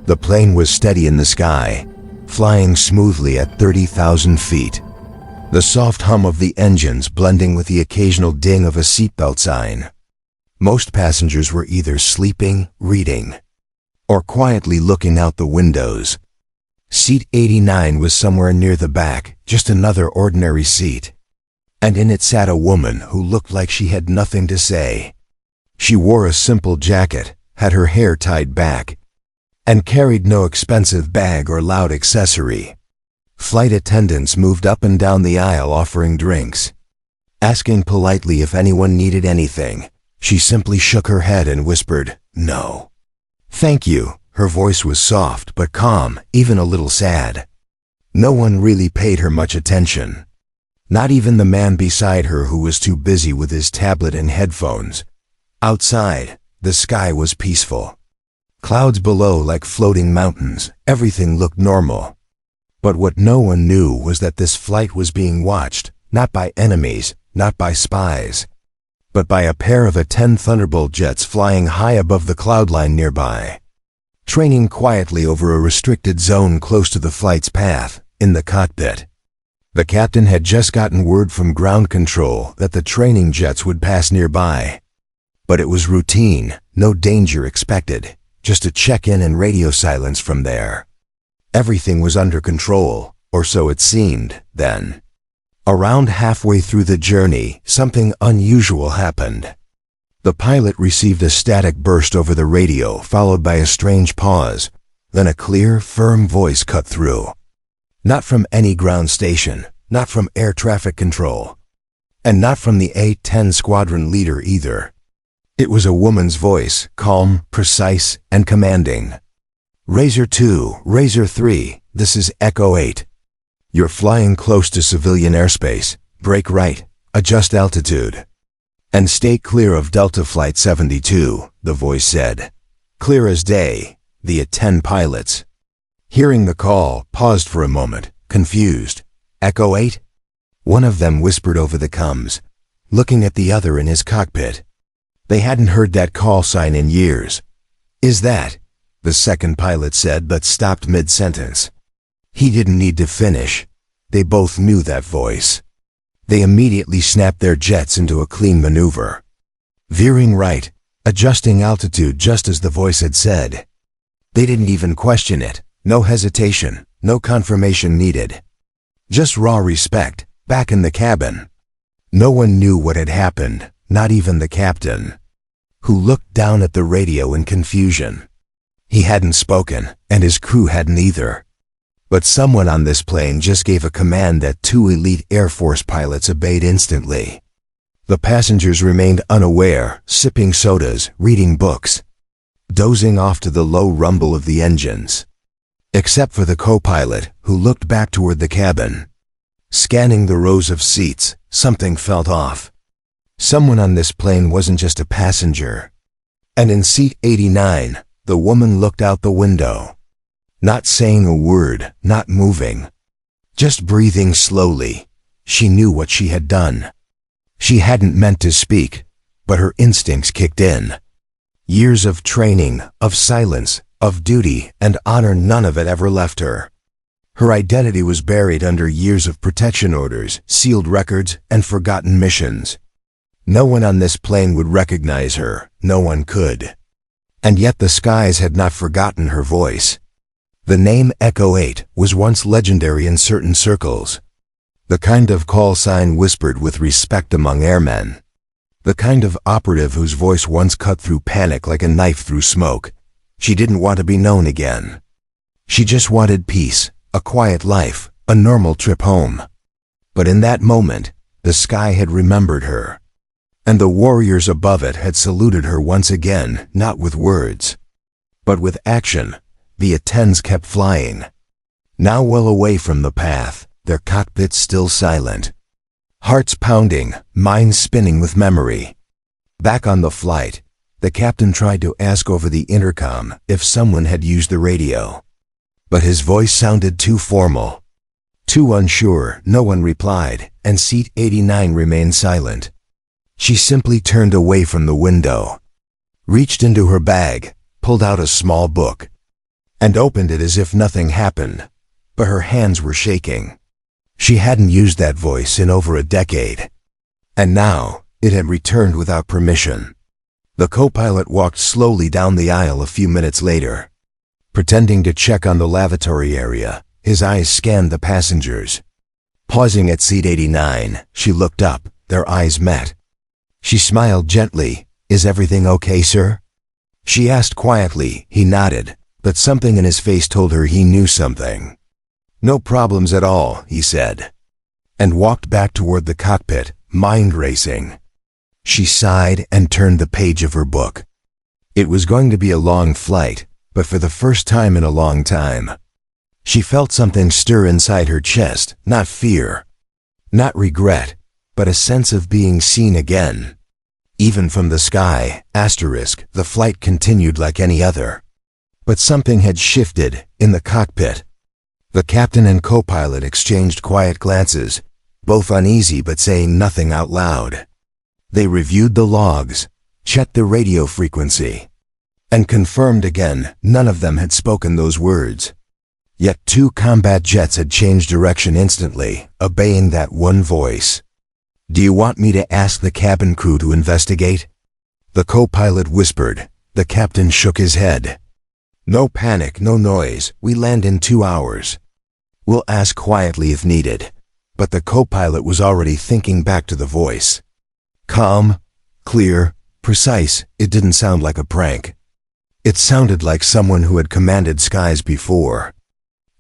The plane was steady in the sky, flying smoothly at 30,000 feet. The soft hum of the engines blending with the occasional ding of a seatbelt sign. Most passengers were either sleeping, reading, or quietly looking out the windows. Seat 89 was somewhere near the back, just another ordinary seat. And in it sat a woman who looked like she had nothing to say. She wore a simple jacket, had her hair tied back, and carried no expensive bag or loud accessory. Flight attendants moved up and down the aisle offering drinks. Asking politely if anyone needed anything, she simply shook her head and whispered, "No. Thank you." Her voice was soft but calm, even a little sad. No one really paid her much attention. Not even the man beside her, who was too busy with his tablet and headphones. Outside, the sky was peaceful. Clouds below like floating mountains, everything looked normal. But what no one knew was that this flight was being watched, not by enemies, not by spies, but by a pair of A-10 Thunderbolt jets flying high above the cloud line nearby. Training quietly over a restricted zone close to the flight's path, in the cockpit. The captain had just gotten word from ground control that the training jets would pass nearby. But it was routine, no danger expected. Just a check-in and radio silence from there. Everything was under control, or so it seemed, then. Around halfway through the journey, something unusual happened. The pilot received a static burst over the radio, followed by a strange pause. Then a clear, firm voice cut through. Not from any ground station, not from air traffic control, and not from the A-10 squadron leader either. It was a woman's voice, calm, precise, and commanding. "Razor 2, Razor 3, this is Echo 8. You're flying close to civilian airspace. Brake right, adjust altitude, and stay clear of Delta Flight 72, the voice said. Clear as day. The A-10 pilots, hearing the call, paused for a moment, confused. Echo 8? One of them whispered over the comms, looking at the other in his cockpit. They hadn't heard that call sign in years. "Is that?" the second pilot said, but stopped mid-sentence. He didn't need to finish. They both knew that voice. They immediately snapped their jets into a clean maneuver. Veering right, adjusting altitude just as the voice had said. They didn't even question it. No hesitation, no confirmation needed. Just raw respect, back in the cabin. No one knew what had happened. Not even the captain, who looked down at the radio in confusion. He hadn't spoken, and his crew hadn't either. But someone on this plane just gave a command that 2 elite Air Force pilots obeyed instantly. The passengers remained unaware, sipping sodas, reading books, dozing off to the low rumble of the engines. Except for the co-pilot, who looked back toward the cabin. Scanning the rows of seats, something felt off. Someone on this plane wasn't just a passenger. And in seat 89, the woman looked out the window. Not saying a word, not moving. Just breathing slowly. She knew what she had done. She hadn't meant to speak, but her instincts kicked in. Years of training, of silence, of duty and honor, none of it ever left her. Her identity was buried under years of protection orders, sealed records, and forgotten missions. No one on this plane would recognize her, no one could. And yet the skies had not forgotten her voice. The name Echo 8 was once legendary in certain circles. The kind of call sign whispered with respect among airmen. The kind of operative whose voice once cut through panic like a knife through smoke. She didn't want to be known again. She just wanted peace, a quiet life, a normal trip home. But in that moment, the sky had remembered her. And the warriors above it had saluted her once again, not with words, but with action. The A-10s kept flying. Now well away from the path, their cockpits still silent. Hearts pounding, minds spinning with memory. Back on the flight, the captain tried to ask over the intercom if someone had used the radio. But his voice sounded too formal. Too unsure, no one replied, and seat 89 remained silent. She simply turned away from the window, reached into her bag, pulled out a small book. and opened it as if nothing happened, but her hands were shaking. She hadn't used that voice in over a decade, and now it had returned without permission. The co-pilot walked slowly down the aisle a few minutes later. Pretending to check on the lavatory area, his eyes scanned the passengers. Pausing at seat 89, she looked up, their eyes met. She smiled gently. "Is everything okay, sir?" She asked quietly. He nodded, but something in his face told her he knew something. "No problems at all," he said, and walked back toward the cockpit, mind racing. She sighed and turned the page of her book. It was going to be a long flight, but for the first time in a long time, she felt something stir inside her chest, not fear, not regret, but a sense of being seen again. Even from the sky, the flight continued like any other. But something had shifted in the cockpit. The captain and co-pilot exchanged quiet glances, both uneasy but saying nothing out loud. They reviewed the logs, checked the radio frequency, and confirmed again none of them had spoken those words. Yet 2 combat jets had changed direction instantly, obeying that one voice. "Do you want me to ask the cabin crew to investigate?" The co-pilot whispered. The captain shook his head. "No panic, no noise. We land in 2 hours. We'll ask quietly if needed." But the co-pilot was already thinking back to the voice. Calm, clear, precise. It didn't sound like a prank. It sounded like someone who had commanded skies before,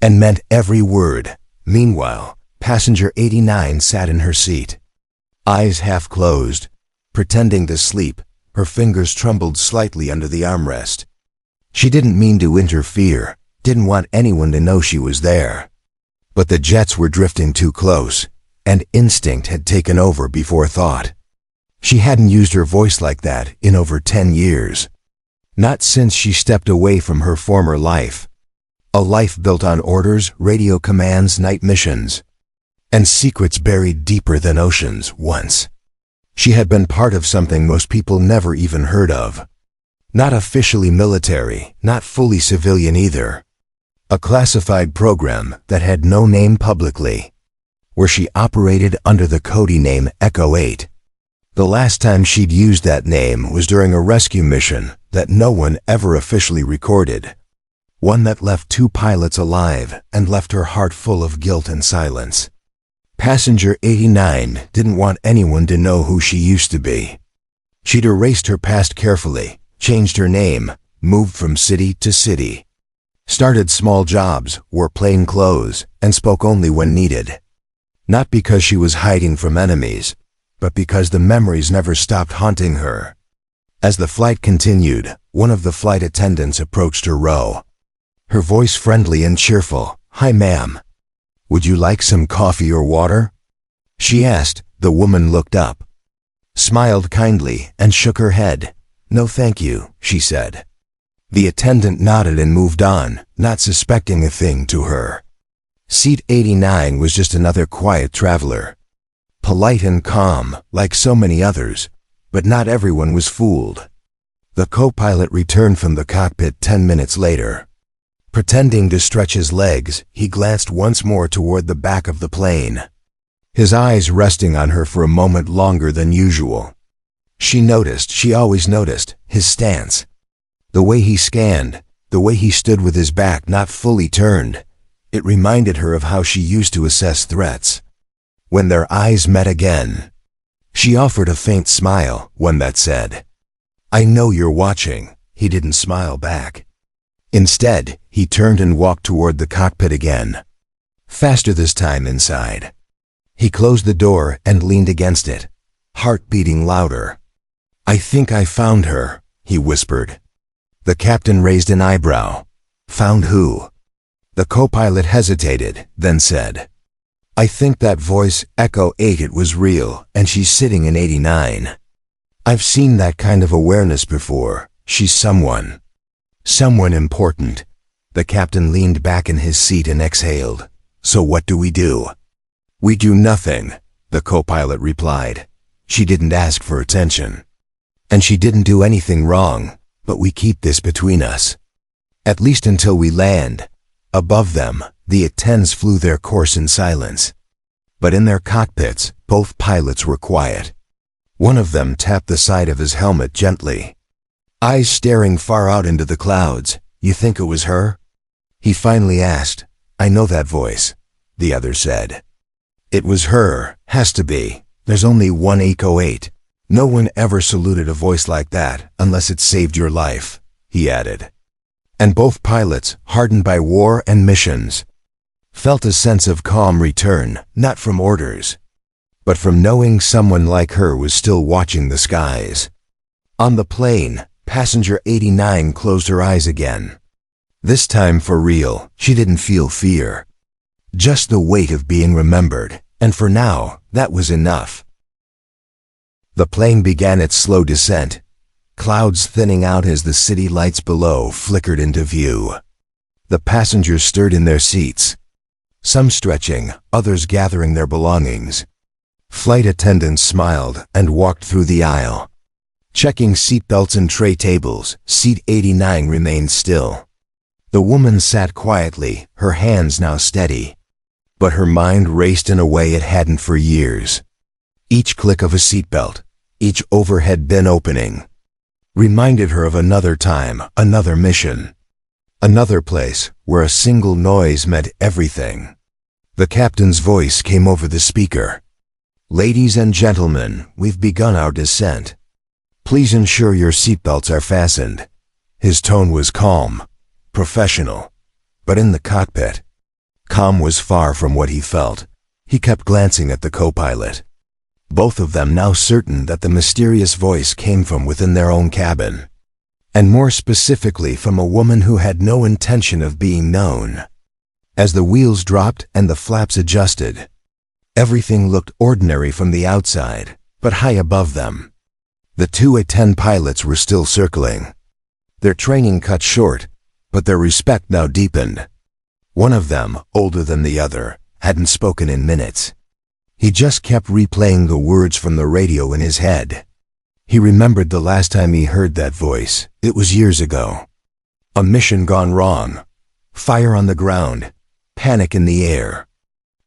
and meant every word. Meanwhile, passenger 89 sat in her seat, eyes half closed, pretending to sleep. Her fingers trembled slightly under the armrest. She didn't mean to interfere, didn't want anyone to know she was there. But the jets were drifting too close, and instinct had taken over before thought. She hadn't used her voice like that in over 10 years. Not since she stepped away from her former life. A life built on orders, radio commands, night missions, and secrets buried deeper than oceans. Once, she had been part of something most people never even heard of. Not officially military, not fully civilian either. A classified program that had no name publicly, where she operated under the code name A-10. The last time she'd used that name was during a rescue mission that no one ever officially recorded. One that left 2 pilots alive and left her heart full of guilt and silence. Passenger 89 didn't want anyone to know who she used to be. She'd erased her past carefully, changed her name, moved from city to city, started small jobs, wore plain clothes, and spoke only when needed. Not because she was hiding from enemies, but because the memories never stopped haunting her. As the flight continued, one of the flight attendants approached her row. Her voice friendly and cheerful. "Hi, ma'am. Would you like some coffee or water?" she asked. The woman looked up, smiled kindly, and shook her head. "No thank you," she said. The attendant nodded and moved on, not suspecting a thing to her. Seat 89 was just another quiet traveler. Polite and calm, like so many others, but not everyone was fooled. The co-pilot returned from the cockpit 10 minutes later. Pretending to stretch his legs, he glanced once more toward the back of the plane, his eyes resting on her for a moment longer than usual. She always noticed, his stance. The way he scanned, the way he stood with his back not fully turned. It reminded her of how she used to assess threats. When their eyes met again, she offered a faint smile, one that said, "I know you're watching." He didn't smile back. Instead, he turned and walked toward the cockpit again. Faster this time inside. He closed the door and leaned against it, heart beating louder. "I think I found her," he whispered. The captain raised an eyebrow. "Found who?" The co-pilot hesitated, then said, "I think that voice, Echo 8, it was real, and she's sitting in 89. I've seen that kind of awareness before. She's someone important." The captain leaned back in his seat and exhaled. "So what do we do?" "We do nothing," the co-pilot replied. "She didn't ask for attention, and she didn't do anything wrong, but we keep this between us. At least until we land. Above them, the A-10s flew their course in silence. But in their cockpits, both pilots were quiet. One of them tapped the side of his helmet gently. Eyes staring far out into the clouds. You think it was her? He finally asked. I know that voice, the other said. It was her, has to be. There's only one A-10. No one ever saluted a voice like that unless it saved your life, he added. And both pilots, hardened by war and missions, felt a sense of calm return, not from orders, but from knowing someone like her was still watching the skies. On the plane, passenger 89 closed her eyes again. This time for real, she didn't feel fear. Just the weight of being remembered, and for now, that was enough. The plane began its slow descent, clouds thinning out as the city lights below flickered into view. The passengers stirred in their seats, some stretching, others gathering their belongings. Flight attendants smiled and walked through the aisle. Checking seatbelts and tray tables, seat 89 remained still. The woman sat quietly, her hands now steady. But her mind raced in a way it hadn't for years. Each click of a seatbelt, each overhead bin opening, reminded her of another time, another mission. Another place where a single noise meant everything. The captain's voice came over the speaker. Ladies and gentlemen, we've begun our descent. Please ensure your seatbelts are fastened. His tone was calm, professional, but in the cockpit, calm was far from what he felt. He kept glancing at the co-pilot. Both of them now certain that the mysterious voice came from within their own cabin, and more specifically from a woman who had no intention of being known. As the wheels dropped and the flaps adjusted, everything looked ordinary from the outside, but high above them, the two A-10 pilots were still circling. Their training cut short, but their respect now deepened. One of them, older than the other, hadn't spoken in minutes. He just kept replaying the words from the radio in his head. He remembered the last time he heard that voice. It was years ago. A mission gone wrong. Fire on the ground. Panic in the air.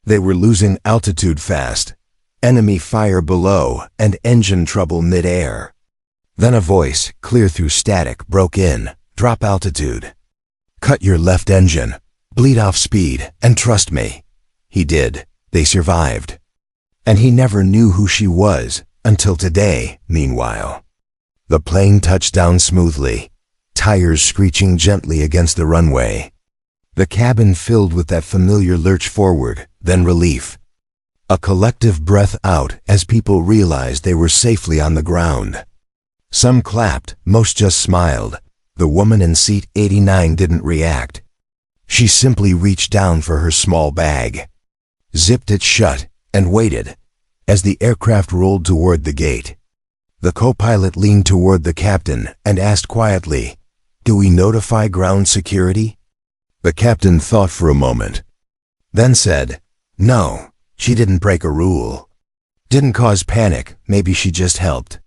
They were losing altitude fast. Enemy fire below and engine trouble mid-air. Then a voice, clear through static, broke in. Drop altitude. Cut your left engine. Bleed off speed, and trust me. He did. They survived. And he never knew who she was, until today, meanwhile. The plane touched down smoothly, tires screeching gently against the runway. The cabin filled with that familiar lurch forward, then relief. A collective breath out as people realized they were safely on the ground. Some clapped, most just smiled. The woman in seat 89 didn't react. She simply reached down for her small bag, zipped it shut, and waited. As the aircraft rolled toward the gate, the co-pilot leaned toward the captain and asked quietly, "Do we notify ground security?" The captain thought for a moment, then said, "No, she didn't break a rule. Didn't cause panic, maybe she just helped."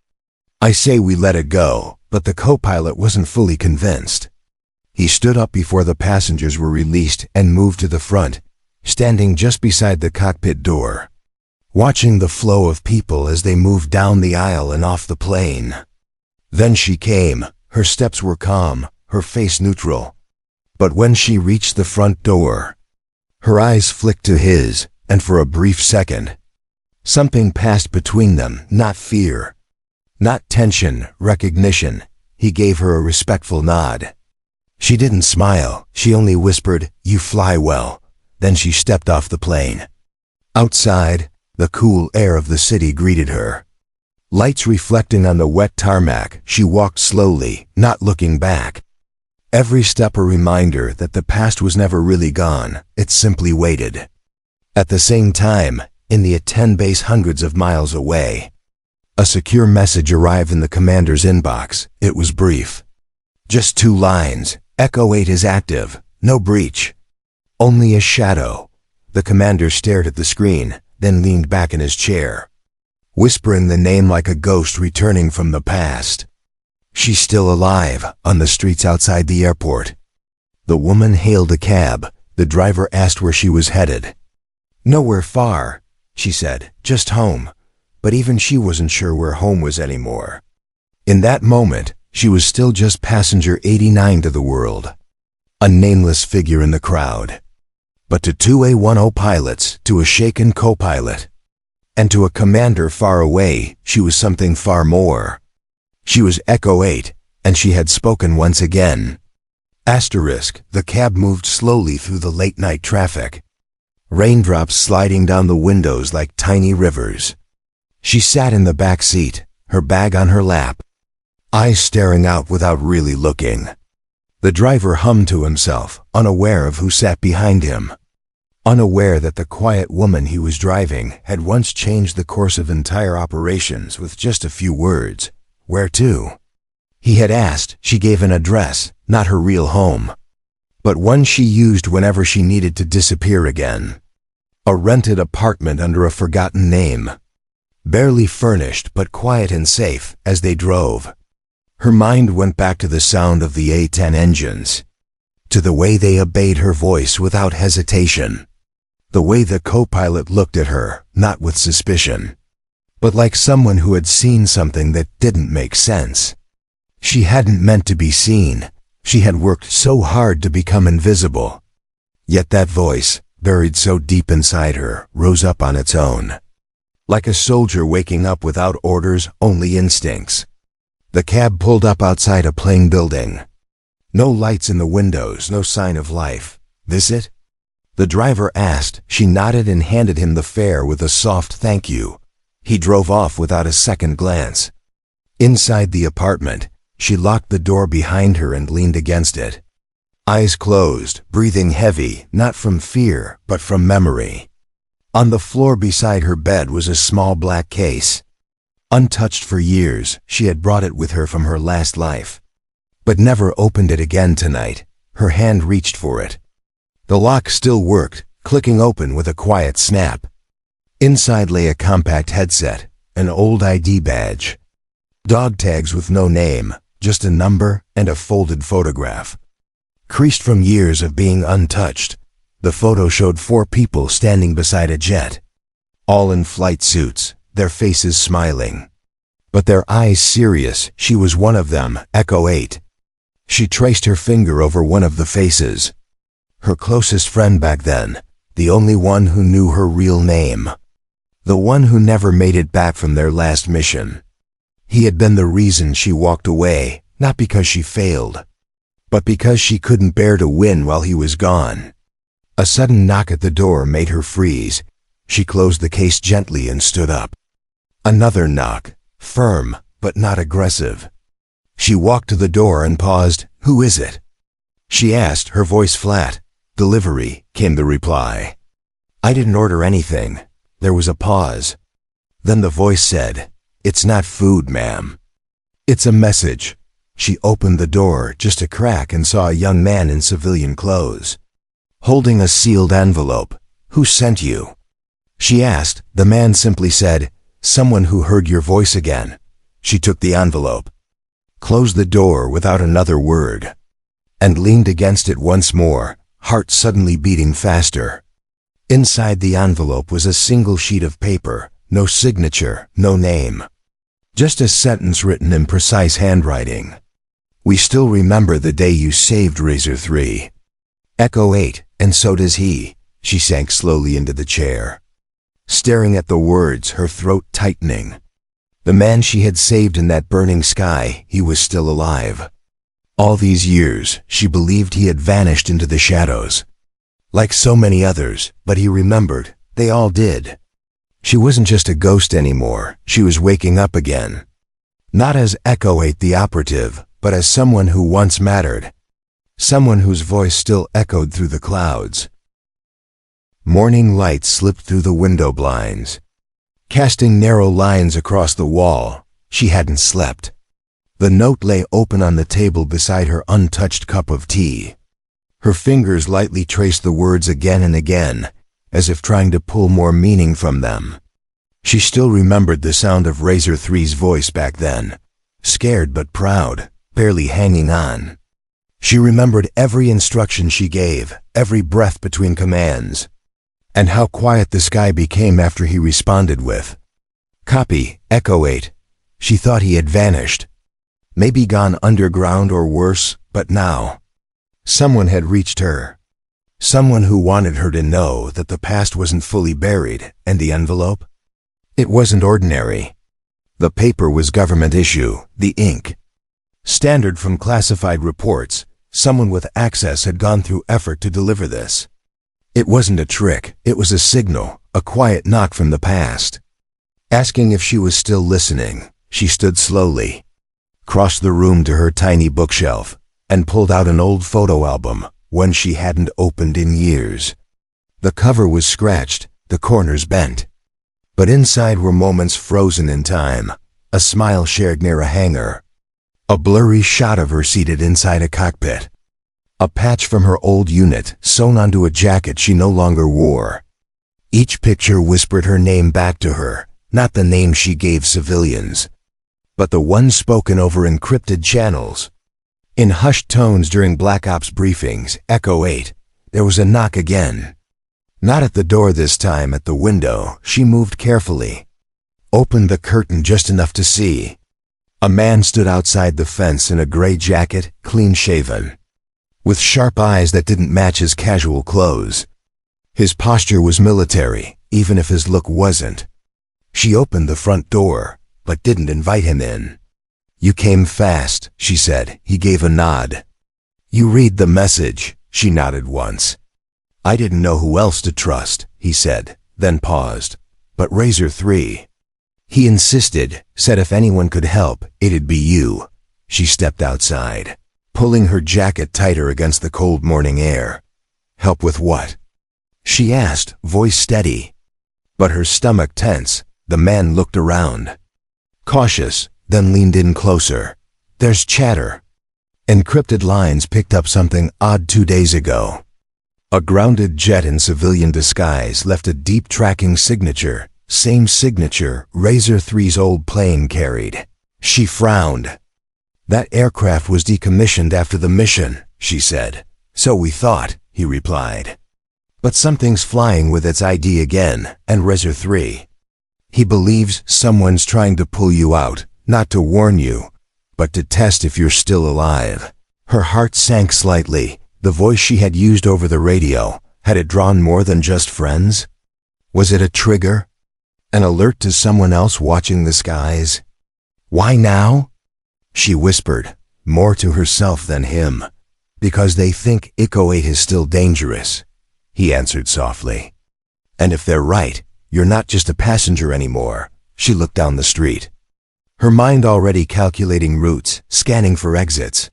I say we let it go, but the co-pilot wasn't fully convinced. He stood up before the passengers were released and moved to the front, standing just beside the cockpit door, watching the flow of people as they moved down the aisle and off the plane. Then she came. Her steps were calm, her face neutral. But when she reached the front door, her eyes flicked to his, and for a brief second, something passed between them, not fear, not tension, recognition. He gave her a respectful nod. She didn't smile, she only whispered, "You fly well." Then she stepped off the plane. Outside, the cool air of the city greeted her. Lights reflecting on the wet tarmac, she walked slowly, not looking back. Every step a reminder that the past was never really gone, it simply waited. At the same time, in the A-10 base hundreds of miles away, a secure message arrived in the commander's inbox. It was brief. Just 2 lines. Echo 8 is active. No breach. Only a shadow. The commander stared at the screen, then leaned back in his chair, whispering the name like a ghost returning from the past. She's still alive, on the streets outside the airport. The woman hailed a cab. The driver asked where she was headed. "Nowhere far," she said, "just home." But even she wasn't sure where home was anymore. In that moment, she was still just passenger 89 to the world, a nameless figure in the crowd. But to two A-10 pilots, to a shaken co-pilot, and to a commander far away, she was something far more. She was Echo 8, and she had spoken once again. The cab moved slowly through the late-night traffic, raindrops sliding down the windows like tiny rivers. She sat in the back seat, her bag on her lap, eyes staring out without really looking. The driver hummed to himself, unaware of who sat behind him, unaware that the quiet woman he was driving had once changed the course of entire operations with just a few words. Where to? He had asked. She gave an address, not her real home, but one she used whenever she needed to disappear again. A rented apartment under a forgotten name, barely furnished but quiet and safe. As they drove, her mind went back to the sound of the A-10 engines, to the way they obeyed her voice without hesitation, the way the co-pilot looked at her, not with suspicion, but like someone who had seen something that didn't make sense. She hadn't meant to be seen. She had worked so hard to become invisible. Yet that voice, buried so deep inside her, rose up on its own. Like a soldier waking up without orders, only instincts. The cab pulled up outside a plain building. No lights in the windows, no sign of life. "This it?" the driver asked. She nodded and handed him the fare with a soft thank you. He drove off without a second glance. Inside the apartment, she locked the door behind her and leaned against it. Eyes closed, breathing heavy, not from fear, but from memory. On the floor beside her bed was a small black case. Untouched for years, she had brought it with her from her last life, but never opened it again tonight. Her hand reached for it. The lock still worked, clicking open with a quiet snap. Inside lay a compact headset, an old ID badge, dog tags with no name, just a number and a folded photograph. Creased from years of being untouched, the photo showed 4 people standing beside a jet, all in flight suits, their faces smiling, but their eyes serious. She was one of them, Echo 8. She traced her finger over one of the faces. Her closest friend back then, the only one who knew her real name, the one who never made it back from their last mission. He had been the reason she walked away, not because she failed, but because she couldn't bear to win while he was gone. A sudden knock at the door made her freeze. She closed the case gently and stood up. Another knock, firm, but not aggressive. She walked to the door and paused. "Who is it?" she asked, her voice flat. "Delivery," came the reply. "I didn't order anything." There was a pause. Then the voice said, "It's not food, ma'am. It's a message." She opened the door just a crack and saw a young man in civilian clothes, holding a sealed envelope. "Who sent you?" she asked. The man simply said, "Someone who heard your voice again." She took the envelope, closed the door without another word, and leaned against it once more, heart suddenly beating faster. Inside the envelope was a single sheet of paper, no signature, no name. Just a sentence written in precise handwriting. "We still remember the day you saved Razor 3. Echo 8, and so does he." She sank slowly into the chair, staring at the words, her throat tightening. The man she had saved in that burning sky, he was still alive. All these years, she believed he had vanished into the shadows, like so many others, but he remembered. They all did. She wasn't just a ghost anymore. She was waking up again. Not as Echo 8 the operative, but as someone who once mattered. Someone whose voice still echoed through the clouds. Morning light slipped through the window blinds, casting narrow lines across the wall. She hadn't slept. The note lay open on the table beside her untouched cup of tea. Her fingers lightly traced the words again and again, as if trying to pull more meaning from them. She still remembered the sound of Razor 3's voice back then, scared but proud, barely hanging on. She remembered every instruction she gave, every breath between commands, and how quiet the sky became after he responded with, "Copy, Echo 8. She thought he had vanished, maybe gone underground or worse, but now someone had reached her. Someone who wanted her to know that the past wasn't fully buried, and the envelope? It wasn't ordinary. The paper was government issue, the ink. Standard from classified reports. Someone with access had gone through effort to deliver this. It wasn't a trick, it was a signal, a quiet knock from the past. Asking if she was still listening, she stood slowly, crossed the room to her tiny bookshelf, and pulled out an old photo album, one she hadn't opened in years. The cover was scratched, the corners bent. But inside were moments frozen in time, a smile shared near a hangar, a blurry shot of her seated inside a cockpit, a patch from her old unit sewn onto a jacket she no longer wore. Each picture whispered her name back to her, not the name she gave civilians, but the one spoken over encrypted channels. In hushed tones during Black Ops briefings, Echo 8, there was a knock again. Not at the door this time, at the window. She moved carefully, opened the curtain just enough to see. A man stood outside the fence in a gray jacket, clean-shaven, with sharp eyes that didn't match his casual clothes. His posture was military, even if his look wasn't. She opened the front door, but didn't invite him in. "You came fast," she said. He gave a nod. "You read the message," she nodded once. "I didn't know who else to trust," he said, then paused. "But Razor 3. He insisted, said if anyone could help, it'd be you." She stepped outside, pulling her jacket tighter against the cold morning air. "Help with what?" she asked, voice steady, but her stomach tense. The man looked around, cautious, then leaned in closer. "There's chatter." Encrypted lines picked up something odd 2 days ago. A grounded jet in civilian disguise left a deep tracking signature, same signature Razor 3's old plane carried. She frowned. "That aircraft was decommissioned after the mission," she said. "So we thought," he replied. "But something's flying with its ID again, and Razor 3. He believes someone's trying to pull you out, not to warn you, but to test if you're still alive." Her heart sank slightly. The voice she had used over the radio, had it drawn more than just friends? Was it a trigger? An alert to someone else watching the skies? "Why now?" she whispered, more to herself than him. "Because they think Echo 8 is still dangerous," he answered softly. "And if they're right, you're not just a passenger anymore." She looked down the street, her mind already calculating routes, scanning for exits,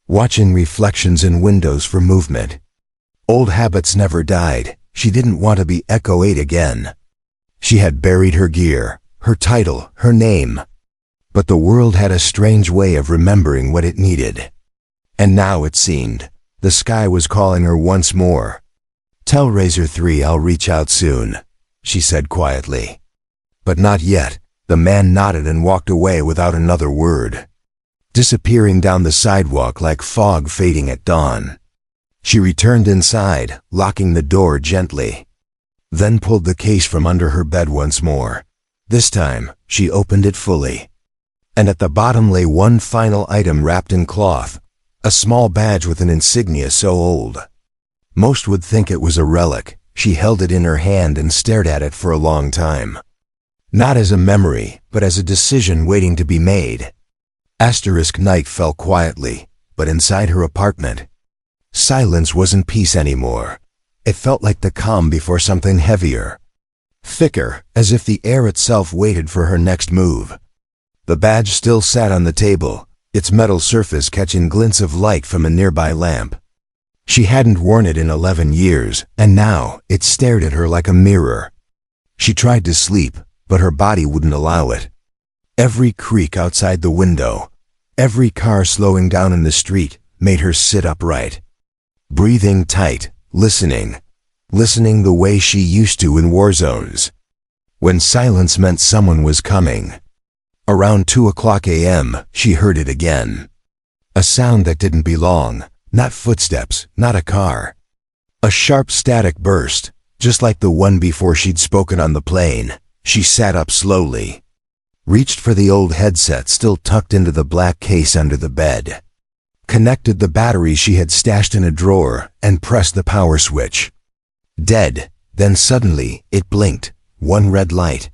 watching reflections in windows for movement. Old habits never died. She didn't want to be Echo 8 again. She had buried her gear, her title, her name. But the world had a strange way of remembering what it needed. And now it seemed, the sky was calling her once more. "Tell Razor 3 I'll reach out soon," she said quietly. "But not yet." The man nodded and walked away without another word, disappearing down the sidewalk like fog fading at dawn. She returned inside, locking the door gently, then pulled the case from under her bed once more. This time, she opened it fully, and at the bottom lay one final item wrapped in cloth, a small badge with an insignia so old most would think it was a relic. She held it in her hand and stared at it for a long time. Not as a memory, but as a decision waiting to be made. Asterisk night fell quietly, but inside her apartment, silence wasn't peace anymore. It felt like the calm before something heavier, thicker, as if the air itself waited for her next move. The badge still sat on the table, its metal surface catching glints of light from a nearby lamp. She hadn't worn it in 11 years, and now it stared at her like a mirror. She tried to sleep, but her body wouldn't allow it. Every creak outside the window, every car slowing down in the street, made her sit upright, breathing tight, listening the way she used to in war zones, when silence meant someone was coming. Around 2 o'clock a.m., she heard it again. A sound that didn't belong, Not footsteps, not a car. A sharp static burst, just like the one before she'd spoken on the plane. She sat up slowly, reached for the old headset still tucked into the black case under the bed, connected the battery she had stashed in a drawer, and pressed the power switch. Dead. Then suddenly, it blinked, one red light.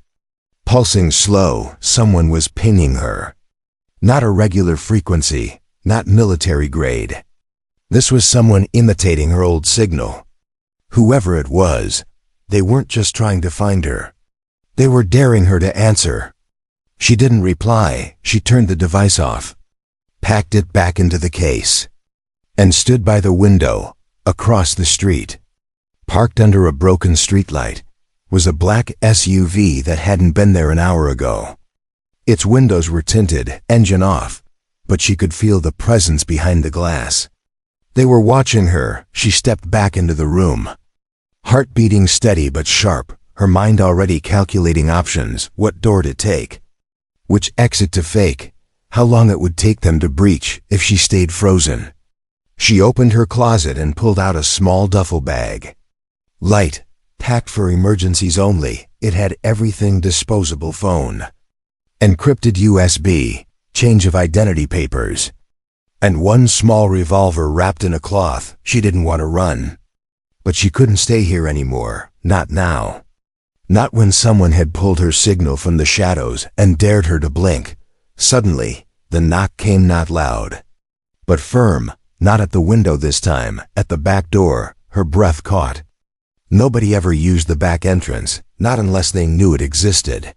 Pulsing slow, someone was pinging her. Not a regular frequency, not military grade. This was someone imitating her old signal. Whoever it was, they weren't just trying to find her. They were daring her to answer. She didn't reply. She turned the device off, packed it back into the case, and stood by the window, across the street. Parked under a broken streetlight was a black SUV that hadn't been there an hour ago. Its windows were tinted, engine off, but she could feel the presence behind the glass. They were watching her. She stepped back into the room, heart beating steady but sharp, her mind already calculating options, what door to take, which exit to fake, how long it would take them to breach if she stayed frozen. She opened her closet and pulled out a small duffel bag. Light, packed for emergencies only. It had everything: disposable phone, encrypted USB, change of identity papers, and one small revolver wrapped in a cloth. She didn't want to run, but she couldn't stay here anymore, not now. Not when someone had pulled her signal from the shadows and dared her to blink. Suddenly, the knock came, not loud, but firm, not at the window this time, at the back door. Her breath caught. Nobody ever used the back entrance, not unless they knew it existed.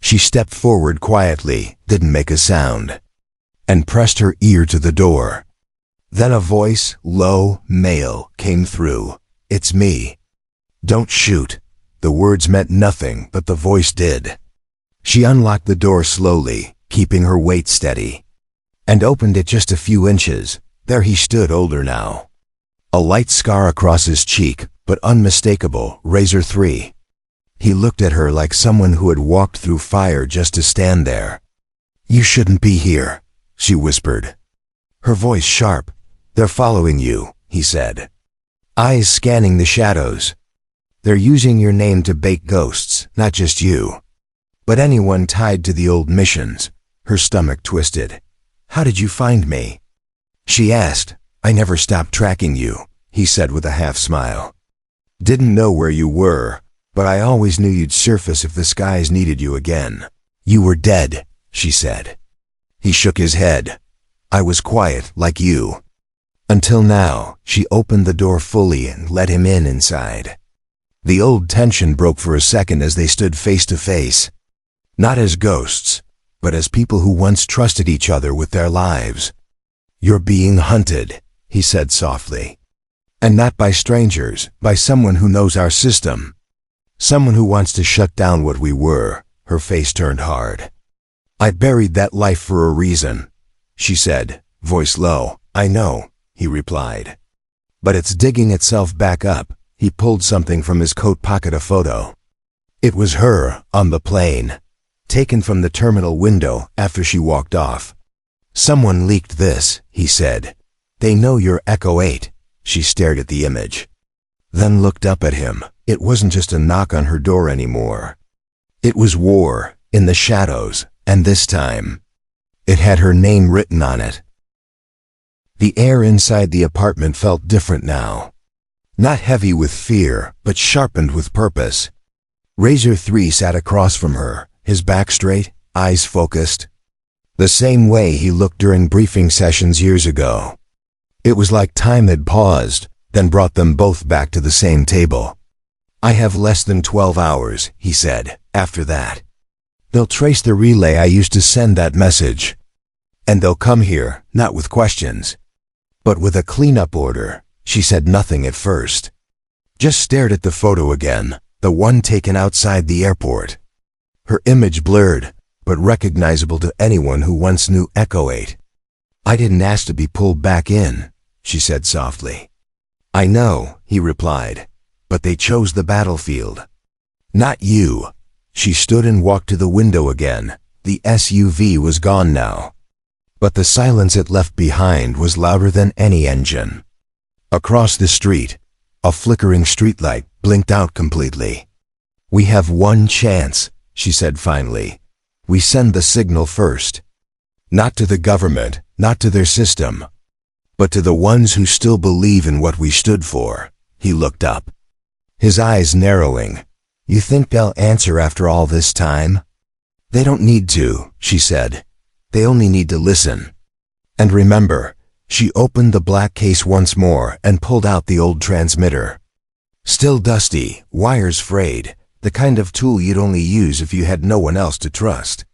She stepped forward quietly, didn't make a sound, and pressed her ear to the door. Then a voice, low, male, came through. "It's me. Don't shoot." The words meant nothing, but the voice did. She unlocked the door slowly, keeping her weight steady, and opened it just a few inches. There he stood, older now. A light scar across his cheek, but unmistakable. Razor 3. He looked at her like someone who had walked through fire just to stand there. "You shouldn't be here," she whispered, her voice sharp. "They're following you," he said, eyes scanning the shadows. "They're using your name to bait ghosts, not just you, but anyone tied to the old missions." Her stomach twisted. "How did you find me?" she asked. "I never stopped tracking you," he said with a half smile. "Didn't know where you were, but I always knew you'd surface if the skies needed you again." "You were dead," she said. He shook his head. "I was quiet, like you. Until now." She opened the door fully and let him in inside. The old tension broke for a second as they stood face to face. Not as ghosts, but as people who once trusted each other with their lives. "You're being hunted," he said softly. "And not by strangers, by someone who knows our system. Someone who wants to shut down what we were." Her face turned hard. "I buried that life for a reason," she said, voice low. "I know," he replied. "But it's digging itself back up." He pulled something from his coat pocket, a photo. It was her, on the plane, taken from the terminal window after she walked off. "Someone leaked this," he said. "They know you're Echo 8. She stared at the image, then looked up at him. It wasn't just a knock on her door anymore. It was war, in the shadows, and this time, it had her name written on it. The air inside the apartment felt different now. Not heavy with fear, but sharpened with purpose. Razor 3 sat across from her, his back straight, eyes focused. The same way he looked during briefing sessions years ago. It was like time had paused, then brought them both back to the same table. "I have less than 12 hours, he said. "After that, they'll trace the relay I used to send that message. And they'll come here, not with questions, but with a cleanup order." She said nothing at first. Just stared at the photo again, the one taken outside the airport. Her image blurred, but recognizable to anyone who once knew Echo 8. "I didn't ask to be pulled back in," she said softly. "I know," he replied, "but they chose the battlefield. Not you." She stood and walked to the window again. The SUV was gone now. But the silence it left behind was louder than any engine. Across the street, a flickering streetlight blinked out completely. "We have one chance," she said finally. "We send the signal first. Not to the government, not to their system, but to the ones who still believe in what we stood for." He looked up, his eyes narrowing. "You think they'll answer after all this time?" "They don't need to," she said. "They only need to listen. And remember," she opened the black case once more and pulled out the old transmitter. Still dusty, wires frayed, the kind of tool you'd only use if you had no one else to trust.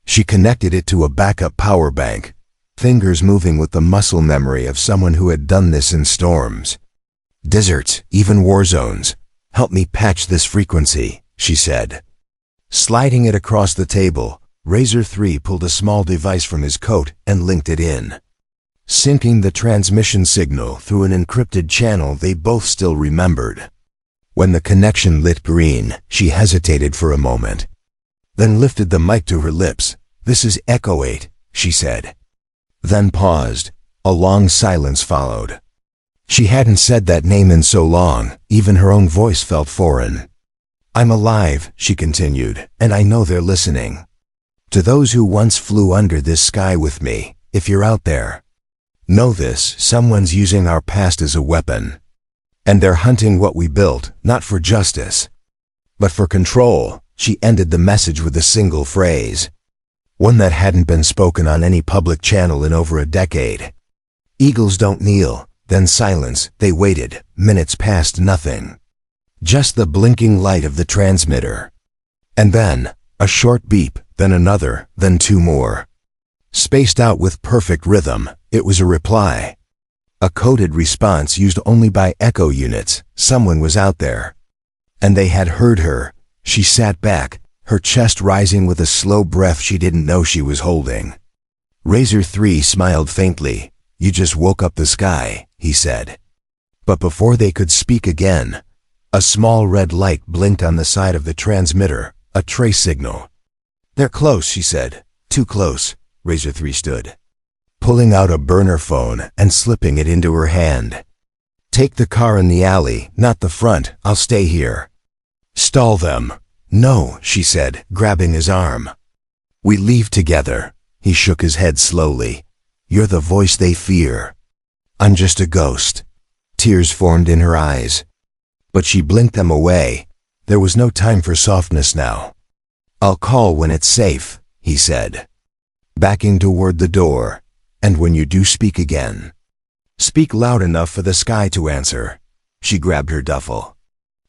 She connected it to a backup power bank, fingers moving with the muscle memory of someone who had done this in storms. "Deserts, even war zones. Help me patch this frequency," she said. Sliding it across the table, Razor 3 pulled a small device from his coat and linked it in, syncing the transmission signal through an encrypted channel they both still remembered. When the connection lit green, she hesitated for a moment, then lifted the mic to her lips. "This is Echo 8, she said. Then paused. A long silence followed. She hadn't said that name in so long, even her own voice felt foreign. "I'm alive," she continued, "and I know they're listening. To those who once flew under this sky with me, if you're out there, know this: someone's using our past as a weapon. And they're hunting what we built, not for justice, but for control." She ended the message with a single phrase, one that hadn't been spoken on any public channel in over a decade. "Eagles don't kneel." Then silence. They waited. Minutes passed, nothing. Just the blinking light of the transmitter. And then, a short beep, then another, then two more. Spaced out with perfect rhythm, it was a reply. A coded response used only by echo units. Someone was out there. And they had heard her. She sat back, her chest rising with a slow breath she didn't know she was holding. Razor 3 smiled faintly. "You just woke up the sky," he said. But before they could speak again, a small red light blinked on the side of the transmitter, a trace signal. "They're close," she said. "Too close." Razor 3 stood, pulling out a burner phone and slipping it into her hand. "Take the car in the alley, not the front. I'll stay here." "Stall them." "No," she said, grabbing his arm. "We leave together." He shook his head slowly. "You're the voice they fear. I'm just a ghost." Tears formed in her eyes, but she blinked them away. There was no time for softness now. "I'll call when it's safe," he said, backing toward the door. "And when you do speak again, speak loud enough for the sky to answer." She grabbed her duffel,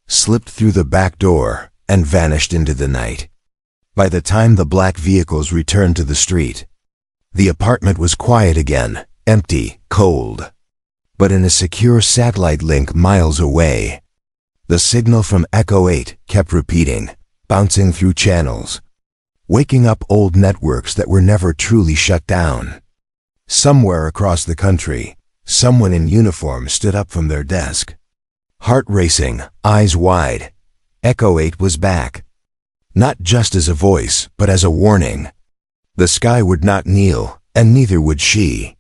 slipped through the back door, and vanished into the night. By the time the black vehicles returned to the street, the apartment was quiet again, empty, cold, but in a secure satellite link miles away. The signal from Echo 8 kept repeating, bouncing through channels, waking up old networks that were never truly shut down. Somewhere across the country, someone in uniform stood up from their desk, heart racing, eyes wide. Echo 8 was back. Not just as a voice, but as a warning. The sky would not kneel, and neither would she.